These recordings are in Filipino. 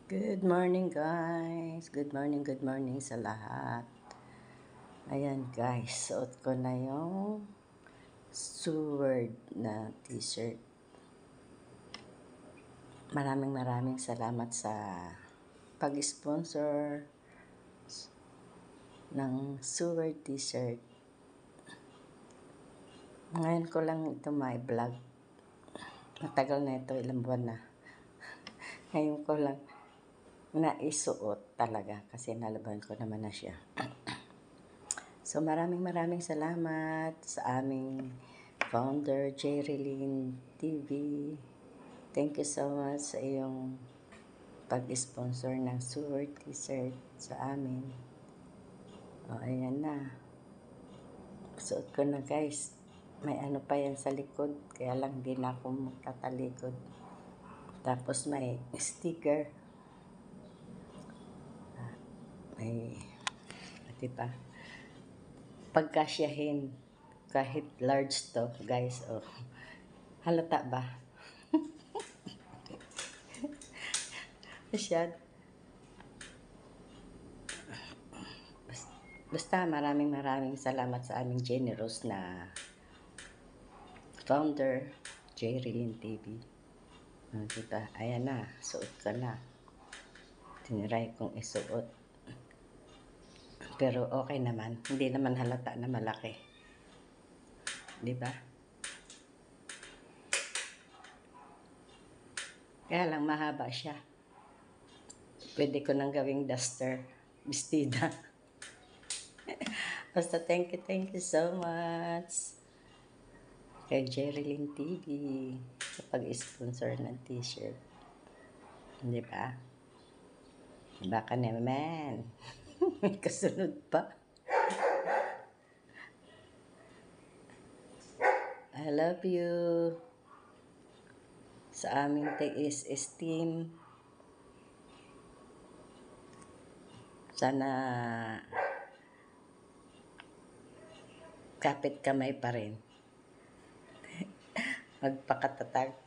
Good morning guys. Good morning sa lahat. Ayan guys, suot ko na yung Sword na t-shirt. Maraming salamat sa pag-sponsor ng Sword t-shirt. Ngayon ko lang ito may vlog. Matagal na ito, ilang buwan na. Ngayon ko lang naisuot talaga kasi nalaban ko naman na siya. So maraming salamat sa aming founder, Jerilyn TV. Thank you so much sa iyong pag-sponsor ng Sword t-shirt sa amin. O, ayan na. Suot ko na guys. May ano pa yan sa likod, kaya lang din ako magtatalikod. Tapos may sticker. May, diba? Pagkasyahin, kahit large to, guys, oh. Halata ba? Masyad. Basta maraming salamat sa aming generous na founder, Jerilyn TV. Diba? Ayan na, suot ka na. Tiniray kong isuot. Pero okay naman. Hindi naman halata na malaki. Diba? Kaya lang mahaba siya. Pwede ko nang gawing duster. Bestida. Basta thank you so much kay Jerilyn TV sa pag-sponsor ng t-shirt. Diba? Baka naman. Kasunod pa. I love you. Sa aming esteem. Sana kapit kamay pa rin. Magpakatatag.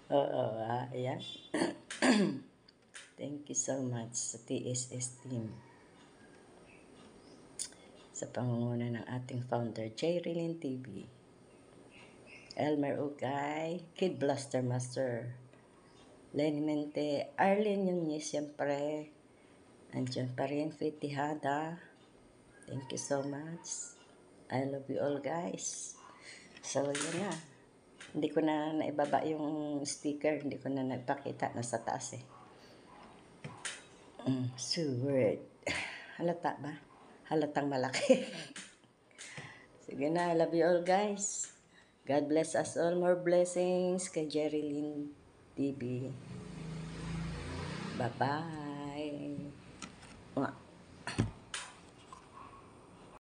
Oo, ayan. Thank you so much sa TSS team. Sa pangunguna ng ating founder, Jerilyn TV. Elmer Ugay, Kid Blaster Master, Lenny Mente, Arlene Nunez, siyempre. Andiyan pa rin, Fitihada. Thank you so much. I love you all, guys. So, yun na. Hindi ko na naibaba yung sticker. Hindi ko na naipakita. Nasa taas eh. Sword. Halata ba? Halatang malaki. Sige na. I love you all, guys. God bless us all. More blessings kay Jerilyn TV. Bye-bye.